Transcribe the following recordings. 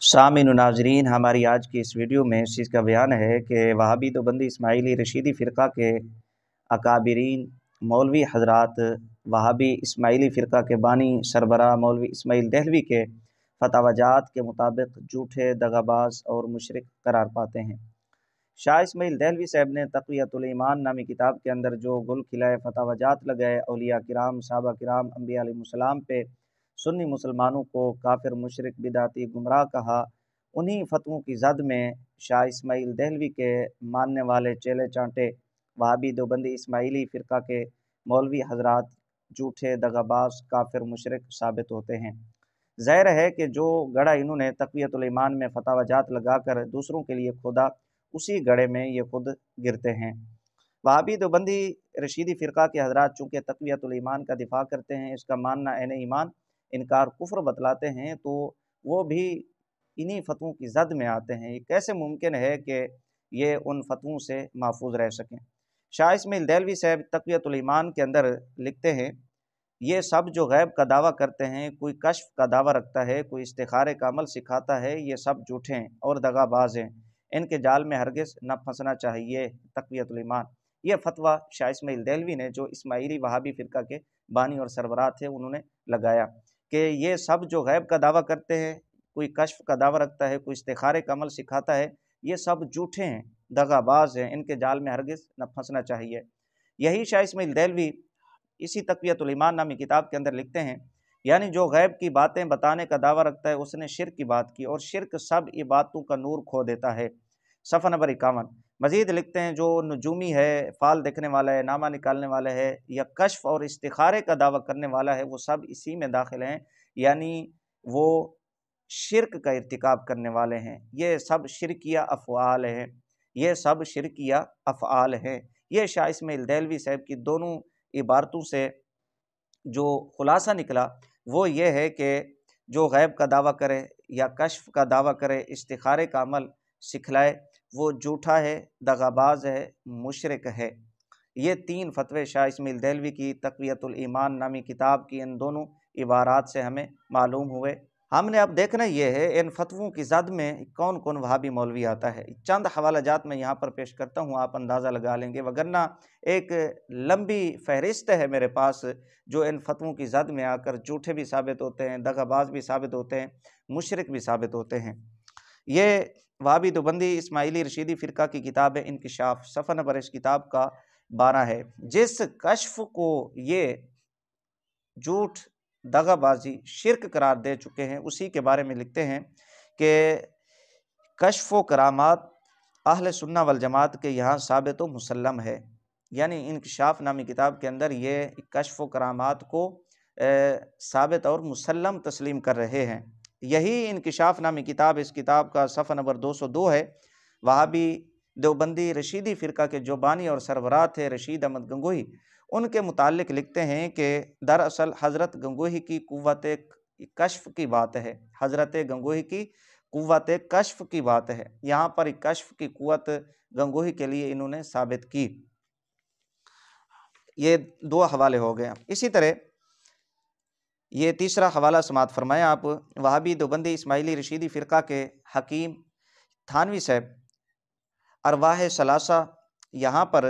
सामिन नाजरीन, हमारी आज की इस वीडियो में इस चीज़ का बयान है कि वहाबी देवबंदी इस्माइली रशीदी फ़िरक़ा के अकाबिरीन मौलवी हज़रात वहाबी इस्माइली फ़िरक़ा के बानी सरबराह मौलवी इस्माइल देहलवी के फतवाजात के मुताबिक झूठे, दगाबाज और मुशरिक करार पाते हैं। शाह इस्माइल देहलवी साहब ने तक़वियतुल ईमान नामी किताब के अंदर जो गुल खिलाए फतवाजात लगाए औलिया किराम, सहाबा किराम, अंबिया अलैहिमुस्सलाम पे सुन्नी मुसलमानों को काफिर, मुशरिक, बिदाती, गुमराह कहा, उन्हीं फतवों की जद में शाह इस्माइल देहलवी के मानने वाले चेले चांटे वहाबी देवबंदी इस्माइली फ़िरक़ा के मौलवी हज़रात झूठे, दगाबाज, काफिर, मुशरिक साबित होते हैं। ज़ाहिर है कि जो गड़ा इन्होंने तक़वियतुल ईमान में फतवाजात लगाकर दूसरों के लिए खोदा, उसी गड़े में ये खुद गिरते हैं। वहाबी देवबंदी रशीदी फ़िरक़ा के हज़रात चूँकि तक़वियतुल ईमान का दिफ़ा करते हैं, इसका मानना ऐन ईमान इनकार कुफ्र बतलाते हैं, तो वो भी इन्हीं फतवों की जद में आते हैं। ये कैसे मुमकिन है कि ये उन फतवों से महफूज रह सकें? शाह इस्माइल देहलवी साहब तक़वियतुल ईमान के अंदर लिखते हैं, ये सब जो गैब का दावा करते हैं, कोई कश्फ का दावा रखता है, कोई इस्तिखारे का अमल सिखाता है, ये सब झूठे हैं और दगाबाज हैं। इनके जाल में हरगिज़ न फंसना चाहिए। तक़वियतुल ईमान, ये फतवा शाह इस्माइल देहलवी ने, जो इस्माइली वहाबी फ़िरक़ा के बानी और सरबराह थे, उन्होंने लगाया कि ये सब जो गैब का दावा करते हैं, कोई कश्फ का दावा रखता है, कोई इस्तिखारे का अमल सिखाता है, ये सब झूठे हैं, दगाबाज हैं, इनके जाल में हरगिज़ न फंसना चाहिए। यही शाह इस्माइल देहलवी इसी तक़वियतुल ईमान नामी किताब के अंदर लिखते हैं, यानी जो गैब की बातें बताने का दावा रखता है, उसने शिर्क की बात की और शिर्क सब ये बातों का नूर खो देता है। सफ़ा नंबर 51। मज़ीद लिखते हैं, जो नजूमी है, फाल देखने वाला है, नामा निकालने वाला है, या कश्फ और इस्तिखारे का दावा करने वाला है, वो सब इसी में दाखिल हैं, यानी वो शिर्क का इर्तिकाब करने वाले हैं। ये सब शिरकिया अफ़आल हैं, ये सब शिरकिया अफ़आल हैं। ये शाह इस्माइल देहलवी साहब की दोनों इबारतों से जो खुलासा निकला वो ये है कि जो गैब का दावा करे या कश्फ का दावा करे, इस्तिखारे का अमल सिखलाए, वो झूठा है, दगाबाज है, मुशरिक है। ये तीन फतवे शाह इस्माइल देहलवी की तक़वियतुल ईमान नामी किताब की इन दोनों इबारात से हमें मालूम हुए। हमने अब देखना ये है, इन फतवों की जद में कौन कौन वहाबी मौलवी आता है। चंद हवालाजात मैं यहाँ पर पेश करता हूँ, आप अंदाज़ा लगा लेंगे, वगरना एक लंबी फहरिस्त है मेरे पास जो इन फतवों की जद में आकर झूठे भी साबित होते हैं, दगाबाज भी साबित होते हैं, मुशरिक भी साबित होते हैं। ये वहाबी देवबंदी इस्माइली रशीदी फ़िरक़ा की किताब है इंकिशाफ, सफ़ा नंबर इस किताब का 12 है। जिस कश्फ को ये झूठ, दगाबाजी, शिर्क करार दे चुके हैं, उसी के बारे में लिखते हैं कि कश्फ व करामात अहले सुन्ना वल जमात के यहाँ साबित व मुसल्लम है। यानी इंकिशाफ नामी किताब के अंदर ये कश्फ व करामात को साबित और मुसल्लम तस्लीम कर रहे हैं। यही इंकिशाफ नामी किताब, इस किताब का सफ़ा नंबर 202 है। वहाबी देवबंदी रशीदी फ़िरक़ा के जो बानी और सरबराह थे रशीद अहमद गंगोही, उनके मुतालिक लिखते हैं कि दरअसल हज़रत गंगोही की कुव्वत कश्फ की बात है। हज़रत गंगोही की कुव्वत कश्फ की बात है। यहाँ पर कश्फ की कुव्वत गंगोही के लिए इन्होंने साबित की। ये दो हवाले हो गए। इसी तरह ये तीसरा हवाला समात फरमाएं आप। वहाबी देवबंदी इस्माइली रशीदी फ़िरक़ा के हकीम थानवी साहब अरवाह सलासा, यहाँ पर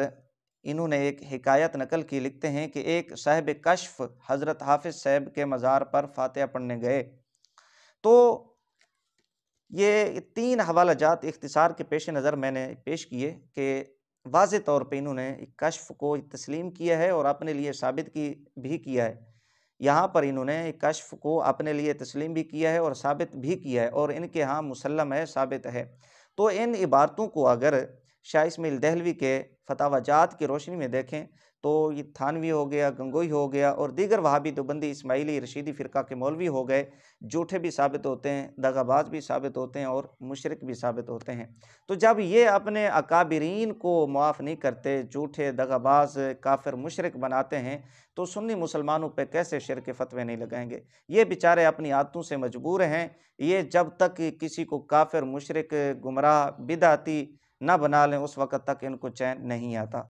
इन्होंने एक हिकायत नकल की। लिखते हैं कि एक साहिब कश्फ हज़रत हाफिज़ साहब के मज़ार पर फातिहा पढ़ने गए, तो ये तीन हवालाजात इख्तिसार के पेश नज़र मैंने पेश किए कि वाज़े तौर पे इन्होंने कश्फ को तस्लीम किया है और अपने लिए साबित की भी किया है। यहाँ पर इन्होंने कश्फ को अपने लिए तस्लीम भी किया है और साबित भी किया है, और इनके यहाँ मुसल्लम है, साबित है। तो इन इबारतों को अगर शाह इस्माइल देहलवी के फतवाजात की रोशनी में देखें तो ये थानवी हो गया, गंगोही हो गया और दीगर वहाबी देवबंदी इस्माइली रशीदी फ़िरक़ा के मौलवी हो गए, झूठे भी साबित होते हैं, दगाबाज भी साबित होते हैं और मुशरिक भी साबित होते हैं। तो जब ये अपने अकाबिरीन को मुआफ़ नहीं करते, झूठे, दगाबाज, काफिर, मुशरिक बनाते हैं, तो सुन्नी मुसलमानों पे कैसे शिर्क के फतवे नहीं लगाएंगे? ये बेचारे अपनी आदतों से मजबूर हैं। ये जब तक किसी को काफिर, मुशरिक, गुमराह, बिदअती न बना लें, उस वक़्त तक इनको चैन नहीं आता।